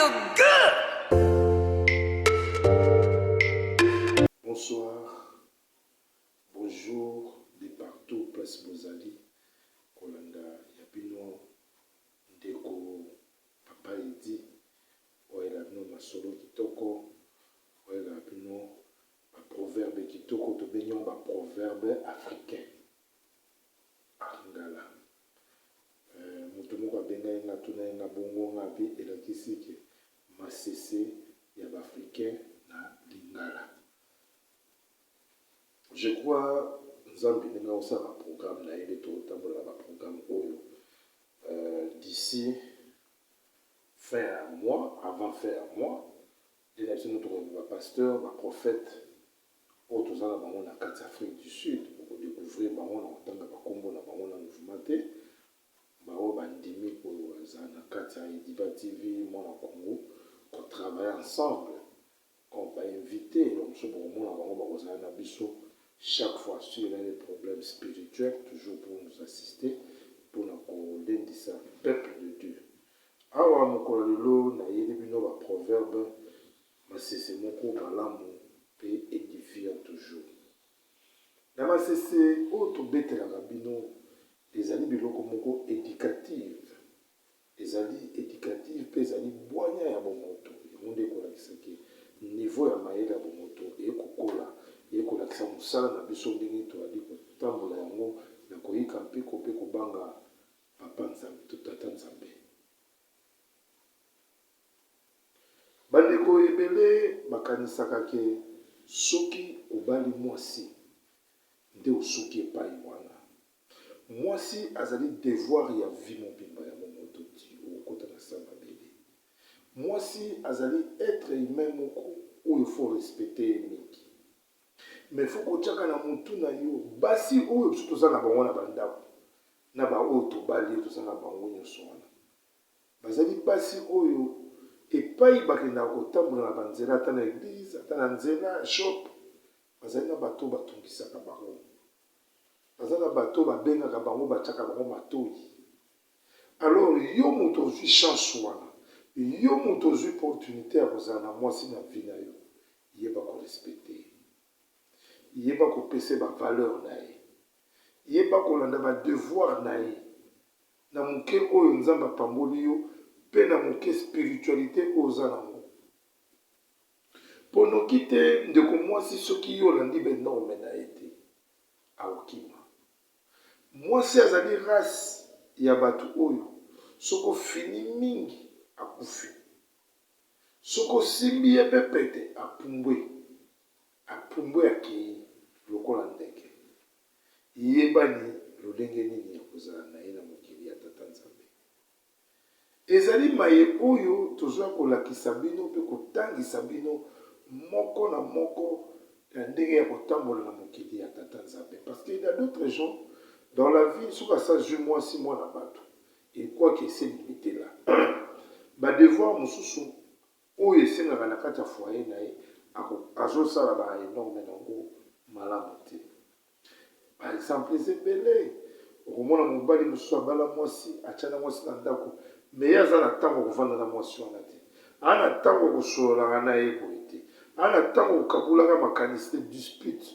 feel good. Bonsoir, bonjour, de partout, place Bozali, Kolanda, Yabino, Ndeko, Papa Edi, Oela Bino Masolo Kitoko, Oela Bino, proverbe Kitoko, to baignon, proverbe africain. Angala. Mutumoko abenga na tuna na bongo ngapi elakisi ke masese ya africain na lingala. Je crois Nzambi nenga osala programme na yele to tambola ba programme oyo d'ici fin à mois, avant fin à mois, il y a notre pasteur, ma prophète autour bango na kati Afrique du Sud pour découvrir bango na tanga ba kombo na bango na mouvementé bao bandimi pour na kati ya Idiba TV moi na Congo pour travailler ensemble on va inviter donc ce pour moi na bango ba kozala na biso chaque fois sur les problèmes spirituels toujours pour nous assister pour na kolendisa peuple de Dieu awa mokolo lelo na yeli bino ba proverbe masese moko malamu pe édifiant toujours na masese oyo tobetelaka bino ezali biloko moko éducative ezali éducative mpe ezali bwanya ya bomoto yango nde ekolakisaki niveau ya mayele ya bomoto ekokola ekolakisa mosala na biso ndenge toali kotambola yango na koyika mpiko mpe kobanga papa nzambe to tata nzambe bandeko ebele bakanisaka ke soki obali mwasi nde osoki epai wana mwasi azali devoir ya vie mobimba ya momoto ti okota na sa mabele mwasi azali être humain moko oyo faut respecter ye mingi mais faut kotiaka na motu na yo basi oyo biso toza na bango na bandako na baoyo tobali toza na bango nyonso wana bazali basi oyo epai bakendaka kotambola na banzela ata na eglize ata na nzela shop bazali na bato batungisaka bango baza na bato babengaka bango batiaka bango matoi alors yo moto ozwi chance wana yo moto ozwi opportunité ya kozala na mwasi na vie na yo yeba korespecte yeba kopesa bavaleur na ye yeba kolanda badevoir na ye na moke oyo nzambe apamboli yo mpe na moke spiritualité oyo oza nango mpo noki te ndeko mwasi soki yo olandi benorme na ye te akokima mwasi azali race ya bato oyo soki ofini mingi akufi soki osimbi ye mpe pete apumbwe akei lokola ndeke yebani lolenge nini ya kozala na ye na mokili ya tata nzambe ezali maye oyo tozwa kolakisa bino mpe kotangisa bino moko na moko ya ndenge ya kotambola na mokili ya tata nzambe parce qu'il y a d'autres gens dans la vie soki asazwi mwasi mwana bato il croit que c'est limité là badevoir mosusu oyo esengaka na kati ya foyer na ye azosala baénorme nango malamu te par exemple eza ebele okomona mobali mosusu abala mwasi atiana mwasi na ndako me ye aza na ntango kovanda na mwasi wana te aa na ntango kosololaka na ye boye te aa na ntango kokabulaka makanisi te dispute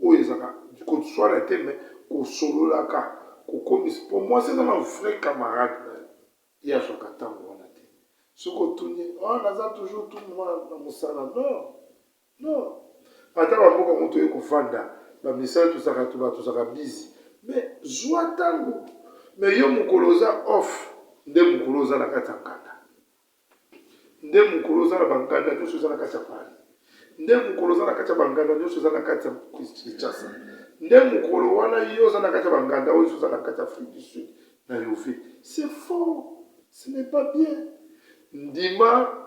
oyo ezaka koswana te me kosololaka kokomisa mpo mwasi eza na vrai camarade na ye azwaka ntango wana te soki otuni naza toujours tuni na mosala non ata bamboka moto oye kovanda bamisala tozaka bizi me zwa ntango me yo mokolo oza off nde mokolo oza na kati ya nkanda nde mokolo oza na banganda nyonso eza na kati ya Paris nde mokolo oza na kati ya banganda nyonso eza na kati ya Kinshasa nde mokolo wana yo oza na kati ya banganda oyo oza na kati ya Afrique du Sud na Yovi c'est faux ce n'est pas bien ndima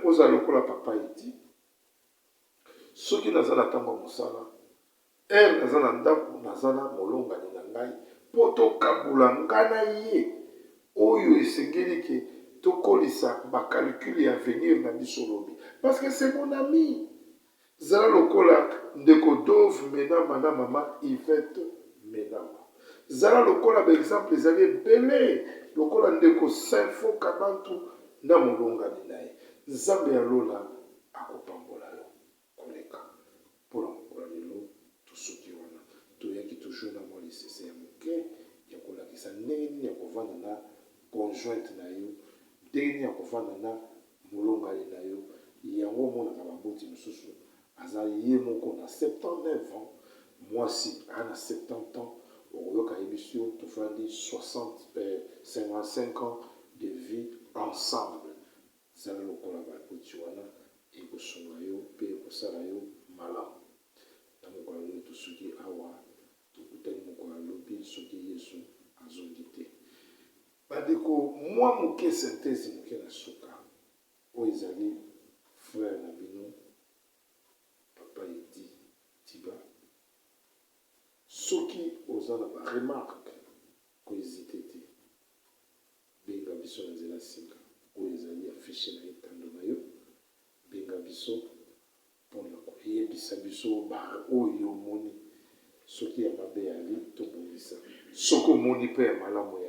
oza lokola papa eti soki naza na ntango ya mosala naza na ndako naza na molongani na ngai mpo tokabula ngai na ye oyo esengeli ke tokolisa bacalcule ya avenir na biso lobi parce que c'est mon ami zala lokola ndeko Dove Menama na mama Yvette Menama zala lokola baexemple ezali ebele lokola ndeko Saint-Fo Kabantu na molongani na ye nzambe ya lola akopambola yo koleka. Mpona mokolo lelo tosuki wana toyaki toujours na mwa lisese ya moke ya kolakisa ndenge nini ya kovanda na conjointe na yo, ndenge nini ya kovanda na molongali na yo. Yango omonaka baboti mosusu aza ye moko na 79 ans, mwasi ana 70 ans, okoyoka yebiso yo tofandi 55 ans de vie ensemble. Zala lokola baboti wana ekosunga yo mpe ekosala yo malamu. Na mokolo lelo tosuki awa tokutani mokolo alobi soki Yesu azongi te. Bandeko mwa moke synthèse moke na suka oyo ezali frère na bino papa Edi Tiba. Soki oza na ba remarque kohésite te, benga biso na nzela singa oyo ezali affiche na etando na yo. Benga biso mpona koyebisa biso ba oyo omoni soki ya mabe yali tobongisa, soki omoni mpe ya malamu